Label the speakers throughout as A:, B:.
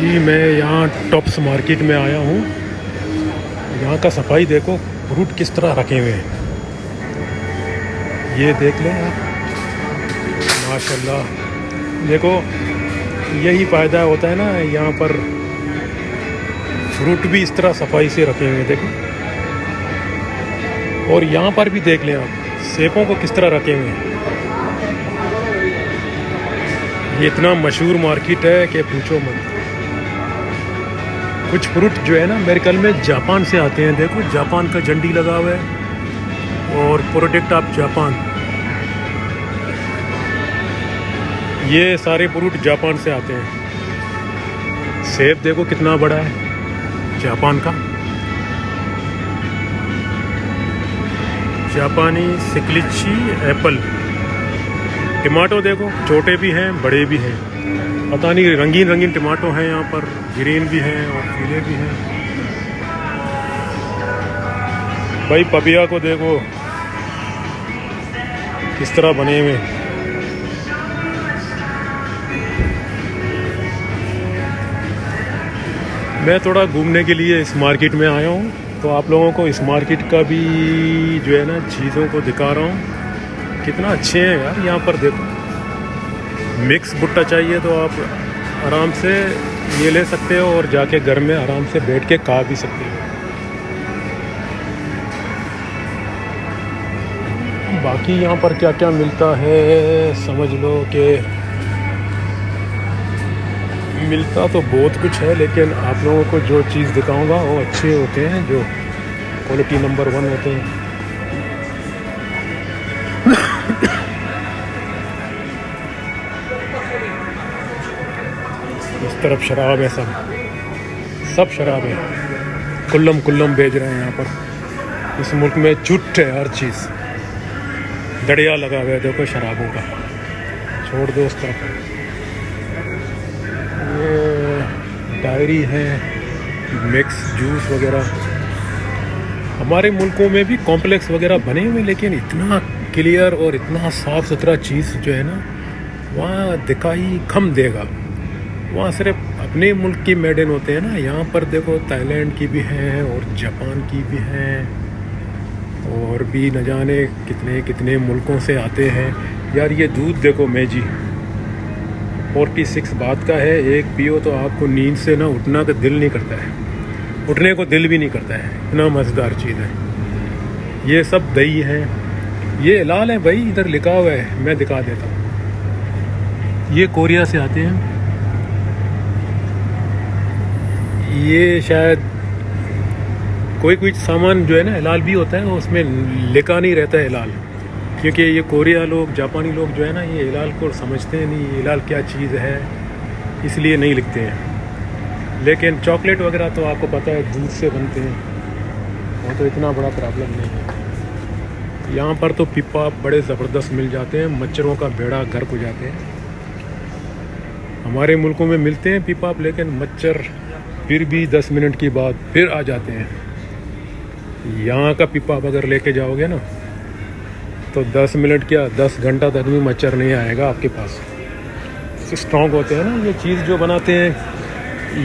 A: जी मैं यहाँ tops market में आया हूँ। यहाँ का सफाई देखो, फ्रूट किस तरह रखे हुए हैं, ये देख लें आप, माशाल्लाह। देखो यही फ़ायदा होता है ना, यहाँ पर फ्रूट भी इस तरह सफाई से रखे हुए हैं देखो। और यहाँ पर भी देख लें आप, सेबों को किस तरह रखे हुए हैं। ये इतना मशहूर मार्केट है कि पूछो मत। कुछ फ्रूट जो है ना मेरे ख्याल में जापान से आते हैं। देखो जापान का झंडी लगा हुआ है और प्रोडक्ट ऑफ जापान। ये सारे फ्रूट जापान से आते हैं। सेब देखो कितना बड़ा है जापान का, जापानी सिक्लिची एप्पल। टमाटो देखो छोटे भी हैं बड़े भी हैं, पता नहीं रंगीन रंगीन टमाटो हैं यहाँ पर, ग्रीन भी हैं और पीले भी हैं। भाई पपिया को देखो किस तरह बने हुए। मैं थोड़ा घूमने के लिए इस मार्केट में आया हूँ, तो आप लोगों को इस मार्केट का भी जो है ना चीज़ों को दिखा रहा हूँ। कितना अच्छे हैं यार यहाँ पर। देखो मिक्स भुट्टा चाहिए तो आप आराम से ये ले सकते हो और जाके घर में आराम से बैठ के खा भी सकते हो। बाकी यहाँ पर क्या क्या मिलता है समझ लो कि मिलता तो बहुत कुछ है, लेकिन आप लोगों को जो चीज़ दिखाऊंगा वो अच्छे होते हैं, जो क्वालिटी नंबर 1 होते हैं। इस तरफ शराब है, सब शराब है। कुल्लम कुल्लम बेच रहे हैं यहाँ पर। इस मुल्क में चुट है हर चीज़, दड़िया लगा हुआ है देखो शराबों का। छोड़ दो उस तरफ। ये डायरी है, मिक्स जूस वगैरह। हमारे मुल्कों में भी कॉम्प्लेक्स वगैरह बने हुए, लेकिन इतना क्लियर और इतना साफ़ सुथरा चीज़ जो है ना वहाँ दिखाई कम देगा। वहाँ सिर्फ अपने मुल्क की मेड इन होते हैं ना। यहाँ पर देखो थाईलैंड की भी हैं और जापान की भी हैं और भी न जाने कितने कितने मुल्कों से आते हैं यार। ये दूध देखो मेजी 46 बात का है, एक पियो तो आपको नींद से ना उठना का दिल नहीं करता है, उठने को दिल भी नहीं करता है, इतना मज़ेदार चीज़ है। ये सब दही है, ये लाल है भाई, इधर लिखा हुआ है, मैं दिखा देता हूँ। ये कोरिया से आते हैं। ये शायद कोई सामान जो है ना हलाल भी होता है, उसमें लिखा नहीं रहता है हलाल, क्योंकि ये कोरिया लोग जापानी लोग जो है ना ये हलाल को समझते हैं नहीं, हलाल क्या चीज़ है इसलिए नहीं लिखते हैं। लेकिन चॉकलेट वगैरह तो आपको पता है दूध से बनते हैं, वो तो इतना बड़ा प्रॉब्लम नहीं है। यहाँ पर तो पिपा बड़े ज़बरदस्त मिल जाते हैं, मच्छरों का बेड़ा गर्क हो जाते हैं। हमारे मुल्कों में मिलते हैं पिपा, लेकिन मच्छर फिर भी 10 मिनट के बाद फिर आ जाते हैं। यहाँ का पिपा अगर लेके जाओगे ना तो 10 मिनट क्या 10 घंटा तक भी मच्छर नहीं आएगा आपके पास। स्ट्रॉन्ग होते हैं ना ये चीज़ जो बनाते हैं,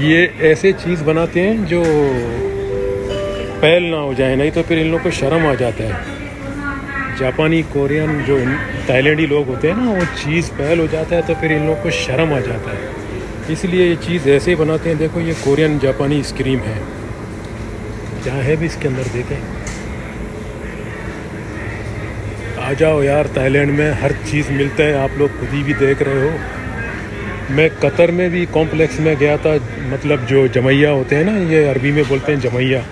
A: ये ऐसे चीज़ बनाते हैं जो पैल ना हो जाए, नहीं तो फिर इन लोग को शर्म आ जाता है। जापानी कोरियन जो थाईलैंडी लोग होते हैं ना, वो चीज़ पैल हो जाता है तो फिर इन लोग को शर्म आ जाता है, इसलिए ये चीज़ ऐसे ही बनाते हैं। देखो ये कोरियन जापानी आइसक्रीम है, क्या है भी इसके अंदर देखें। आ जाओ यार, थाईलैंड में हर चीज़ मिलता है, आप लोग खुद ही भी देख रहे हो। मैं कतर में भी कॉम्प्लेक्स में गया था, मतलब जो जमैया होते हैं ना, ये अरबी में बोलते हैं जमैया,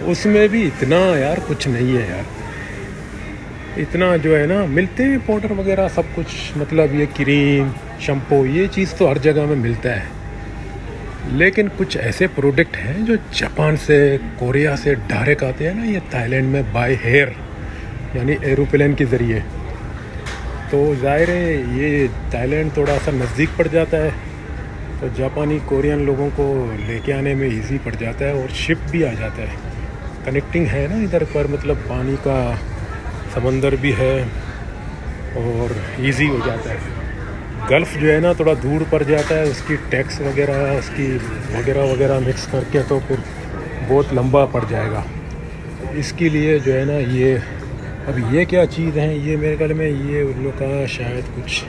A: उसमें भी इतना यार कुछ नहीं है यार। इतना जो है ना मिलते हैं पाउडर वगैरह सब कुछ, मतलब ये क्रीम शैम्पू ये चीज़ तो हर जगह में मिलता है, लेकिन कुछ ऐसे प्रोडक्ट हैं जो जापान से कोरिया से डायरेक्ट आते हैं ना, ये थाईलैंड में बाय एयर यानी एरोप्लेन के ज़रिए। तो ज़ाहिर है ये थाईलैंड थोड़ा सा नज़दीक पड़ जाता है, तो जापानी कोरियन लोगों को लेके आने में इजी पड़ जाता है और शिप भी आ जाता है। कनेक्टिंग है ना इधर पर, मतलब पानी का समंदर भी है और इजी हो जाता है। गल्फ़ जो है ना थोड़ा दूर पड़ जाता है, उसकी टैक्स वगैरह उसकी वगैरह वगैरह मिक्स करके तो फिर बहुत लंबा पड़ जाएगा। इसके लिए जो है ना ये अब ये क्या चीज़ है, ये मेरे ख्याल में ये उन लोग का शायद कुछ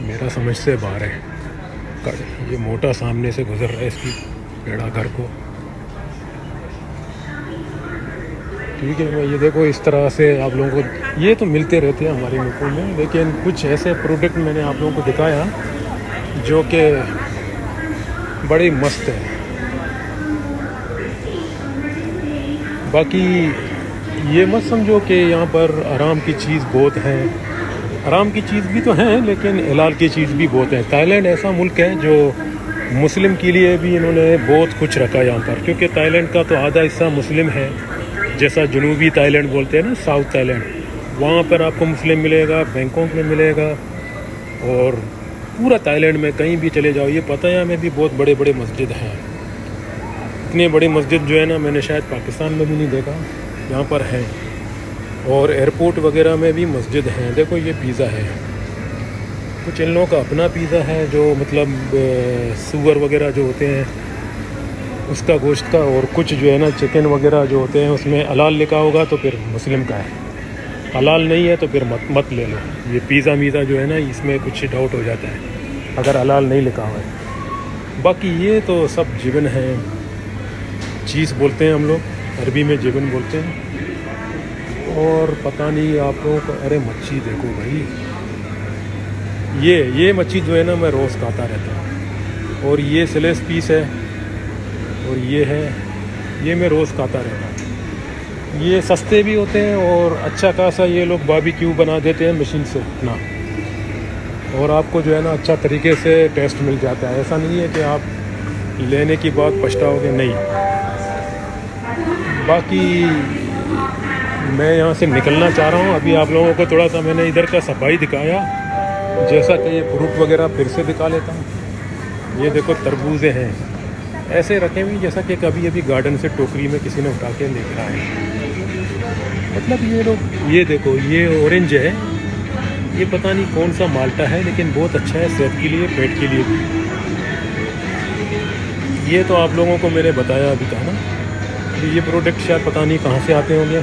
A: मेरा समझ से बाहर है। ये मोटा सामने से गुजर रहा है इसकी पेड़ा घर को। ठीक है, मैं ये देखो इस तरह से आप लोगों को ये तो मिलते रहते हैं हमारे मुल्कों में, लेकिन कुछ ऐसे प्रोडक्ट मैंने आप लोगों को दिखाया जो कि बड़ी मस्त है। बाकी ये मत समझो कि यहाँ पर आराम की चीज़ बहुत है, आराम की चीज़ भी तो है लेकिन हलाल की चीज़ भी बहुत है। थाईलैंड ऐसा मुल्क है जो मुस्लिम के लिए भी इन्होंने बहुत कुछ रखा यहाँ पर, क्योंकि थाईलैंड का तो आधा हिस्सा मुस्लिम है। जैसा जनूबी थाईलैंड बोलते हैं ना, साउथ थाईलैंड, वहाँ पर आपको मुस्लिम मिलेगा, बैंकॉक में मिलेगा, और पूरा थाईलैंड में कहीं भी चले जाओ। ये पताया में भी बहुत बड़े बड़े मस्जिद हैं। इतने बड़ी मस्जिद जो है ना मैंने शायद पाकिस्तान में भी नहीं देखा, यहाँ पर है। और एयरपोर्ट वगैरह में भी मस्जिद हैं। देखो ये पिज़्ज़ा है, कुछ इन लोगों का अपना पिज़्ज़ा है जो मतलब सूअर वगैरह जो होते हैं उसका गोश्त का, और कुछ जो है ना चिकन वगैरह जो होते हैं उसमें हलाल लिखा होगा तो फिर मुस्लिम का है, हलाल नहीं है तो फिर मत ले लो। ये पिज़्ज़ा मीज़ा जो है ना इसमें कुछ डाउट हो जाता है अगर हलाल नहीं लिखा हुआ है। बाकी ये तो सब जिबन है, चीज़ बोलते हैं हम लोग, अरबी में जिबन बोलते हैं। और पता नहीं आप लोगों को, अरे मच्छी देखो भाई, ये मच्छी जो है ना मैं रोज़ खाता रहता हूँ। और ये स्लेस पीस है, और ये है, ये मैं रोज़ खाता रहता हूँ। ये सस्ते भी होते हैं और अच्छा खासा ये लोग बारबेक्यू बना देते हैं मशीन से ना, और आपको जो है ना अच्छा तरीके से टेस्ट मिल जाता है। ऐसा नहीं है कि आप लेने की बात पछताओगे, नहीं। बाकी मैं यहाँ से निकलना चाह रहा हूँ। अभी आप लोगों को थोड़ा सा मैंने इधर का सफाई दिखाया, जैसा कि ये फ्रूट वगैरह फिर से दिखा लेता हूँ। ये देखो तरबूजे हैं, ऐसे रखे हुए जैसा कि कभी अभी गार्डन से टोकरी में किसी ने उठा के लेकर आए। मतलब ये लोग, ये देखो ये ऑरेंज है, ये पता नहीं कौन सा माल्टा है लेकिन बहुत अच्छा है सेहत के लिए, पेट के लिए भी। ये तो आप लोगों को मैंने बताया अभी था ना, ये प्रोडक्ट शायद पता नहीं कहाँ से आते होंगे।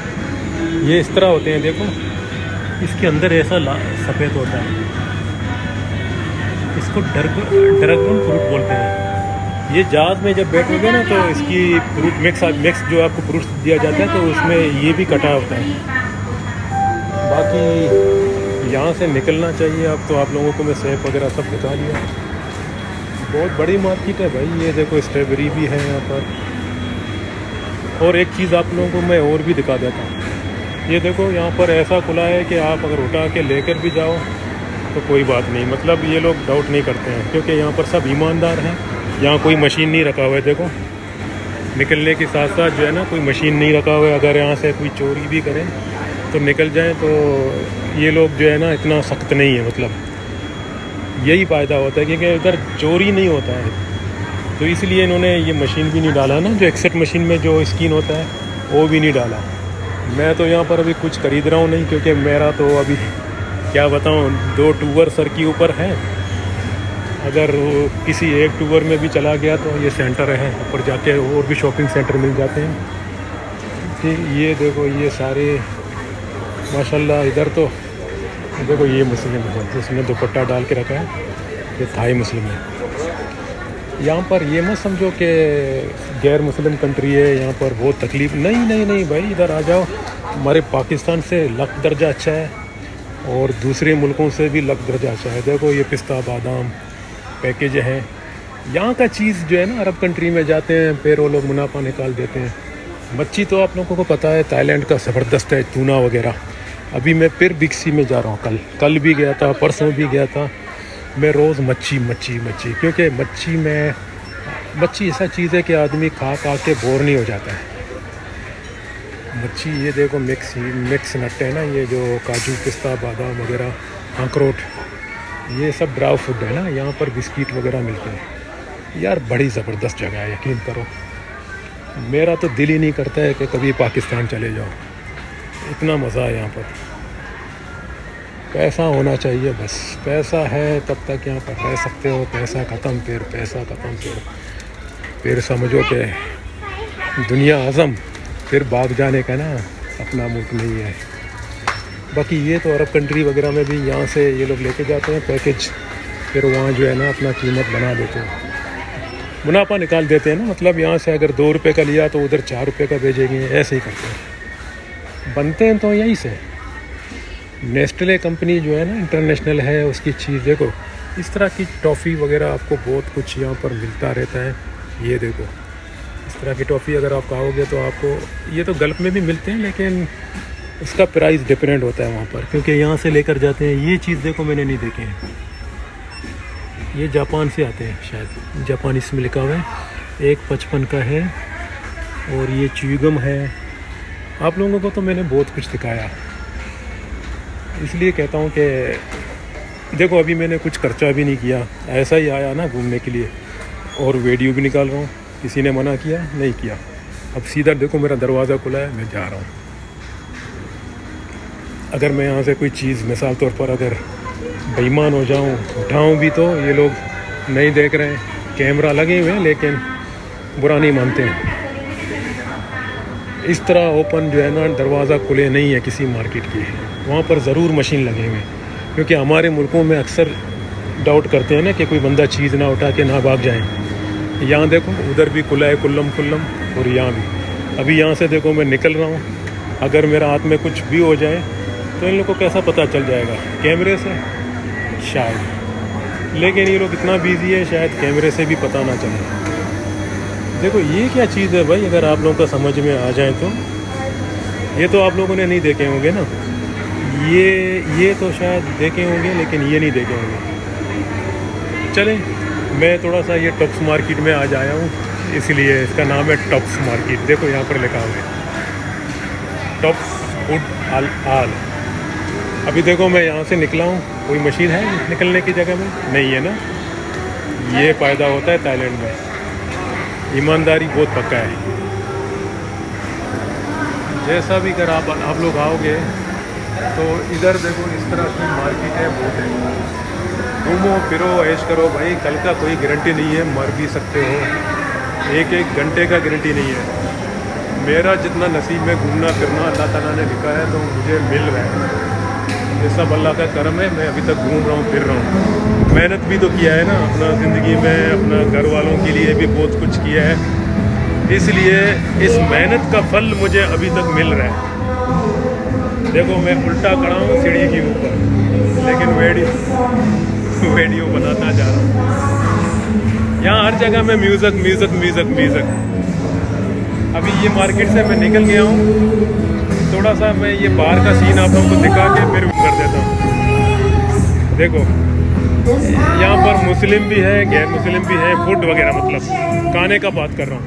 A: ये इस तरह होते हैं, देखो इसके अंदर ऐसा सफ़ेद होता है, इसको ड्रैगन फ्रूट बोलते हैं। ये जहाज़ में जब बैठोगे ना तो इसकी फ्रूट मिक्स जो आपको फ्रूट्स दिया जाता है तो उसमें ये भी कटा होता है। बाकी यहाँ से निकलना चाहिए अब तो। आप लोगों को मैं सेब वगैरह सब दिखा दिया। बहुत बड़ी मार्केट है भाई। ये देखो स्ट्रॉबेरी भी है यहाँ पर। और एक चीज़ आप लोगों को मैं और भी दिखा देता हूँ। ये देखो यहाँ पर ऐसा खुला है कि आप अगर उठा के लेकर भी जाओ तो कोई बात नहीं, मतलब ये लोग डाउट नहीं करते हैं, क्योंकि यहाँ पर सब ईमानदार हैं। यहाँ कोई मशीन नहीं रखा हुआ है, देखो निकलने के साथ साथ जो है ना कोई मशीन नहीं रखा हुआ है। अगर यहाँ से कोई चोरी भी करें तो निकल जाए, तो ये लोग जो है ना इतना सख्त नहीं है। मतलब यही फ़ायदा होता है क्योंकि इधर चोरी नहीं होता है, तो इसलिए इन्होंने ये मशीन भी नहीं डाला ना, जो एक्सेट मशीन में जो स्किन होता है वो भी नहीं डाला। मैं तो यहाँ पर अभी कुछ खरीद रहा हूँ नहीं, क्योंकि मेरा तो अभी क्या बताऊँ 2 टूर सर के ऊपर है। अगर किसी एक टूर में भी चला गया तो ये सेंटर है, ऊपर जाके और भी शॉपिंग सेंटर मिल जाते हैं। कि ये देखो ये सारे माशाल्लाह। इधर तो देखो ये मुस्लिम है जिसने दुपट्टा डाल के रखा है, ये थाई मुस्लिम है। यहाँ पर ये मत समझो कि गैर मुस्लिम कंट्री है, यहाँ पर बहुत तकलीफ़ नहीं भाई, इधर आ जाओ। हमारे पाकिस्तान से लाख दर्जा अच्छा है और दूसरे मुल्कों से भी लाख दर्जा अच्छा है। देखो ये पिस्ता बादाम पैकेज है। यहाँ का चीज़ जो है ना अरब कंट्री में जाते हैं फिर वो लोग मुनाफा निकाल देते हैं। मच्छी तो आप लोगों को पता है थाईलैंड का ज़बरदस्त है, टूना वगैरह। अभी मैं फिर बिग सी में जा रहा हूँ, कल भी गया था, परसों भी गया था। मैं रोज़ मच्छी, क्योंकि मच्छी ऐसा चीज़ है कि आदमी खा के बोर नहीं हो जाता है। मच्छी ये देखो मिक्स नट है ना, ये जो काजू पिस्ता बादाम वगैरह अखरोट, ये सब ड्राई फूड है ना। यहाँ पर बिस्किट वगैरह मिलते हैं। यार बड़ी ज़बरदस्त जगह है, यकीन करो। मेरा तो दिल ही नहीं करता है कि कभी पाकिस्तान चले जाओ, इतना मज़ा है यहाँ पर। पैसा होना चाहिए बस। पैसा है तब तक यहाँ पर रह सकते हो। पैसा ख़त्म फिर पैसा ख़त्म फिर समझो कि दुनिया आज़म, फिर भाग जाने का ना अपना मुल्क नहीं है। बाकी ये तो अरब कंट्री वगैरह में भी यहाँ से ये लोग लेके जाते हैं पैकेज, फिर वहाँ जो है ना अपना कीमत बना देते हैं, मुनाफा निकाल देते हैं ना। मतलब यहाँ से अगर 2 रुपये का लिया तो उधर 4 रुपये का भेजेंगे, ऐसे ही करते हैं। बनते हैं तो यहीं से। नेस्ले कंपनी जो है ना इंटरनेशनल है, उसकी चीज़ देखो। इस तरह की टॉफ़ी वगैरह आपको बहुत कुछ यहाँ पर मिलता रहता है। ये देखो इस तरह की टॉफ़ी अगर आप खाओगे तो आपको, ये तो गल्फ में भी मिलते हैं लेकिन उसका प्राइस डिफरेंट होता है वहाँ पर, क्योंकि यहाँ से लेकर जाते हैं। ये चीज़ देखो मैंने नहीं देखे हैं, ये जापान से आते हैं शायद, जापानी इसमें लिखा हुआ है। 1.55 का है और ये च्युइंगम है। आप लोगों को तो मैंने बहुत कुछ दिखाया, इसलिए कहता हूँ कि देखो अभी मैंने कुछ खर्चा भी नहीं किया, ऐसा ही आया ना घूमने के लिए, और वीडियो भी निकाल रहा हूँ। किसी ने मना किया नहीं किया। अब सीधा देखो मेरा दरवाज़ा खुला है, मैं जा रहा हूँ। अगर मैं यहाँ से कोई चीज़ मिसाल तौर पर अगर बेईमान हो जाऊँ, उठाऊँ भी, तो ये लोग नहीं देख रहे हैं, कैमरा लगे हुए हैं लेकिन बुरा नहीं मानते हैं। इस तरह ओपन जो है ना दरवाज़ा खुले नहीं है किसी मार्केट की, वहाँ पर ज़रूर मशीन लगे हुए हैं। क्योंकि हमारे मुल्कों में अक्सर डाउट करते हैं ना कि कोई बंदा चीज़ ना उठा के ना भाग जाए। यहाँ देखो उधर भी खुला है कुल्लम कुल्लम, और यहाँ भी। अभी यहाँ से देखो मैं निकल रहा हूँ, अगर मेरा हाथ में कुछ भी हो जाए तो इन लोगों को कैसा पता चल जाएगा? कैमरे से शायद, लेकिन ये लोग इतना बिजी है शायद कैमरे से भी पता ना चले। देखो ये क्या चीज़ है भाई, अगर आप लोगों को समझ में आ जाए तो। ये तो आप लोगों ने नहीं देखे होंगे ना, ये तो शायद देखे होंगे लेकिन ये नहीं देखे होंगे। चलें, मैं थोड़ा सा ये टॉप्स मार्केट में आज आया हूँ, इसलिए इसका नाम है टॉप्स मार्केट। देखो यहाँ पर लिखा हुआ है टॉप्स फूड हाल। अभी देखो मैं यहाँ से निकला हूँ, कोई मशीन है निकलने की जगह में? नहीं है ना। ये फ़ायदा होता है थाईलैंड में, ईमानदारी बहुत पक्का है। जैसा भी अगर आप लोग आओगे तो इधर देखो इस तरह की मार्केट है, बहुत है। घूमो फिरो ऐश करो भाई, कल का कोई गारंटी नहीं है, मर भी सकते हो। एक घंटे का गारंटी नहीं है। मेरा जितना नसीब में घूमना फिरना अल्लाह ताला ने लिखा है तो मुझे मिल रहा है। ये सब अल्लाह का करम है, मैं अभी तक घूम रहा हूँ फिर रहा हूँ। मेहनत भी तो किया है ना अपना ज़िंदगी में, अपना घर वालों के लिए भी बहुत कुछ किया है, इसलिए इस मेहनत का फल मुझे अभी तक मिल रहा है। देखो मैं उल्टा खड़ा हूँ सीढ़ी के ऊपर, लेकिन वीडियो बनाता जा रहा हूँ। यहाँ हर जगह में म्यूज़िक म्यूज़िक म्यूज़िक म्यूज़िक। अभी ये मार्केट से मैं निकल गया हूँ, थोड़ा सा मैं ये बाहर का सीन आप लोगों को दिखा के फिर कर देता हूँ। देखो यहाँ पर मुस्लिम भी है, गैर मुस्लिम भी है, फूड वगैरह, मतलब खाने का बात कर रहा हूँ।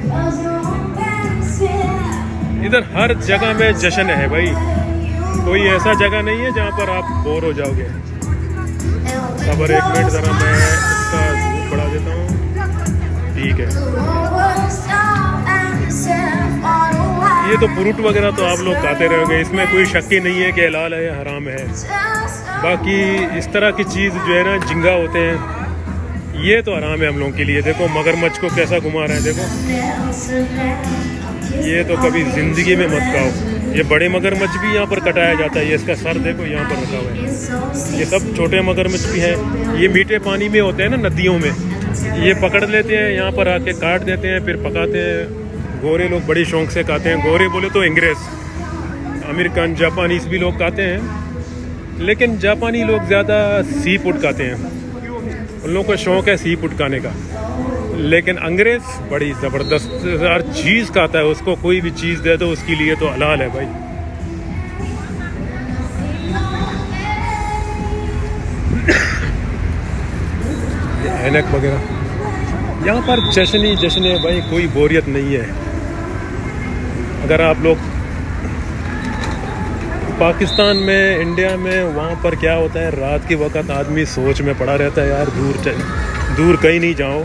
A: इधर हर जगह में जश्न है भाई, कोई ऐसा जगह नहीं है जहाँ पर आप बोर हो जाओगे। सबर एक मिनट, ज़रा मैं इसका जूम बढ़ा देता हूँ। ठीक है, ये तो फ्रूट वगैरह तो आप लोग खाते रहोगे, इसमें कोई शक ही नहीं है कि हलाल है या हराम है। बाकी इस तरह की चीज़ जो है ना, झींगा होते हैं, ये तो हराम है हम लोगों के लिए। देखो मगरमच्छ को कैसा घुमा रहा है, देखो ये तो कभी ज़िंदगी में मत खाओ। ये बड़े मगरमच्छ भी यहाँ पर कटाया जाता है, ये इसका सर देखो यहाँ पर रखा हुआ है। ये सब छोटे मगरमच्छ भी हैं, ये मीठे पानी में होते हैं ना, नदियों में, ये पकड़ लेते हैं, यहाँ पर आके काट देते हैं, फिर पकाते हैं। गोरे लोग बड़ी शौक से खाते हैं, गोरे बोले तो अंग्रेज़, अमेरिकन, जापानीज़ भी लोग खाते हैं, लेकिन जापानी लोग ज़्यादा सी फूड खाते हैं, उन लोगों को शौक़ है सी फूड खाने का। लेकिन अंग्रेज़ बड़ी ज़बरदस्त हर चीज़ खाता है, उसको कोई भी चीज़ दे दो उसके लिए तो हलाल है भाई। ऐनक वगैरह यहाँ पर जश्न है भाई, कोई बोरियत नहीं है। अगर आप लोग पाकिस्तान में, इंडिया में, वहाँ पर क्या होता है, रात के वक्त आदमी सोच में पड़ा रहता है, यार दूर कहीं नहीं जाओ,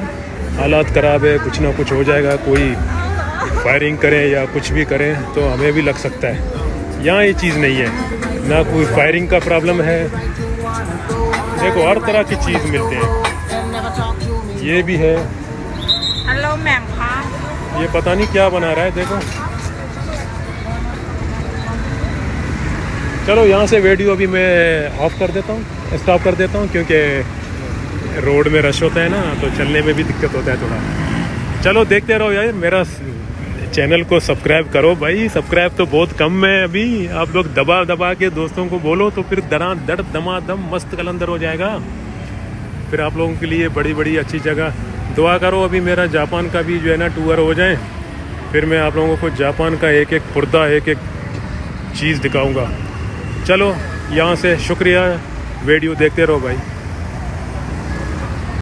A: हालात ख़राब है, कुछ ना कुछ हो जाएगा, कोई फायरिंग करें या कुछ भी करें तो हमें भी लग सकता है। यहाँ ये चीज़ नहीं है, ना कोई फायरिंग का प्रॉब्लम है, देखो हर तरह की चीज़ मिलते हैं। ये भी है।
B: हेलो मैम का
A: ये पता नहीं क्या बना रहा है, देखो। चलो यहाँ से वीडियो अभी मैं ऑफ कर देता हूँ, स्टॉप कर देता हूँ, क्योंकि रोड में रश होता है ना, तो चलने में भी दिक्कत होता है थोड़ा। चलो देखते रहो यार, मेरा चैनल को सब्सक्राइब करो भाई। सब्सक्राइब तो बहुत कम है अभी। आप लोग दबा दबा के दोस्तों को बोलो तो फिर दड़ दमादम मस्त कलंदर हो जाएगा। फिर आप लोगों के लिए बड़ी बड़ी अच्छी जगह दुआ करो। अभी मेरा जापान का भी जो है ना टूर हो जाए, फिर मैं आप लोगों को जापान का एक एक पुर्दा, एक एक चीज़ दिखाऊंगा। चलो यहाँ से शुक्रिया, वीडियो देखते रहो भाई।